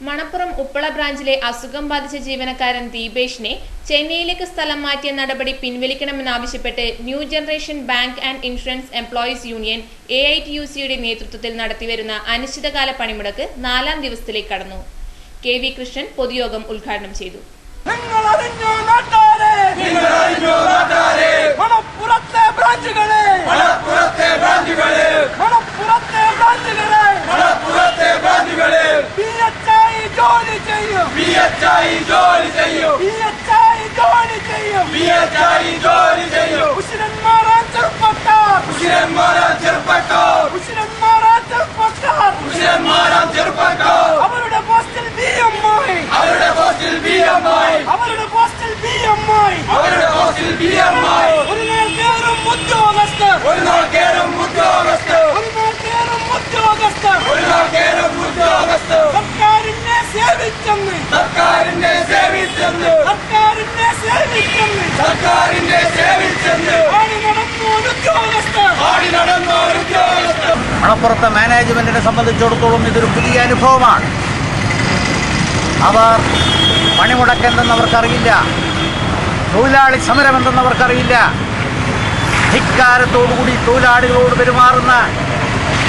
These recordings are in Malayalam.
മണപ്പുറം ഉപ്പള ബ്രാഞ്ചിലെ അസുഖം ബാധിച്ച ജീവനക്കാരൻ ദീപേഷിനെ ചെന്നൈയിലേക്ക് സ്ഥലം മാറ്റിയ നടപടി പിൻവലിക്കണമെന്നാവശ്യപ്പെട്ട് new generation bank and insurance employees union AITUCയുടെ നേതൃത്വത്തിൽ നടത്തിവരുന്ന അനിശ്ചിതകാല പണിമുടക്ക് 4ാം ദിവസത്തിലേക്ക് കടന്നു. KV കൃഷ്ണൻ പൊതുയോഗം ഉദ്ഘാടനം ചെയ്തു. മണപ്പുറത്തെ മാനേജ്മെന്റിനെ സംബന്ധിച്ചിടത്തോളം ഇതൊരു പുതിയ അനുഭവമാണ്. അവർ പണിമുടക്കെന്തെന്നവർക്കറിയില്ല, തൊഴിലാളി സമരമെന്തെന്നവർക്കറിയില്ല. ധിക്കാരത്തോടുകൂടി തൊഴിലാളികളോട് പെരുമാറുന്ന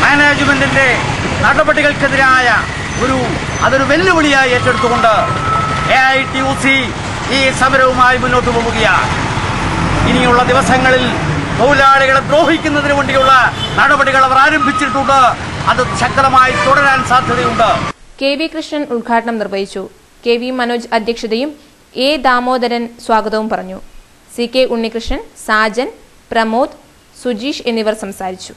മാനേജ്മെന്റിന്റെ നടപടികൾക്കെതിരായ അതൊരു വെല്ലുവിളിയായി ഏറ്റെടുത്തുകൊണ്ട് AITUC ഈ സമരവുമായി മുന്നോട്ട് പോവുകയാണ്. ഇനിയുള്ള ദിവസങ്ങളിൽ തൊഴിലാളികളെ ദ്രോഹിക്കുന്നതിന് വേണ്ടിയുള്ള നടപടികൾ അവർ ആരംഭിച്ചിട്ടുണ്ട്. അത് ശക്തമായി തുടരാൻ സാധ്യതയുണ്ട്. KV കൃഷ്ണൻ ഉദ്ഘാടനം നിർവഹിച്ചു. KV മനോജ് അധ്യക്ഷതയും A ദാമോദരൻ സ്വാഗതവും പറഞ്ഞു. CK ഉണ്ണികൃഷ്ണൻ, സാജൻ, പ്രമോദ്, സുജീഷ് എന്നിവർ സംസാരിച്ചു.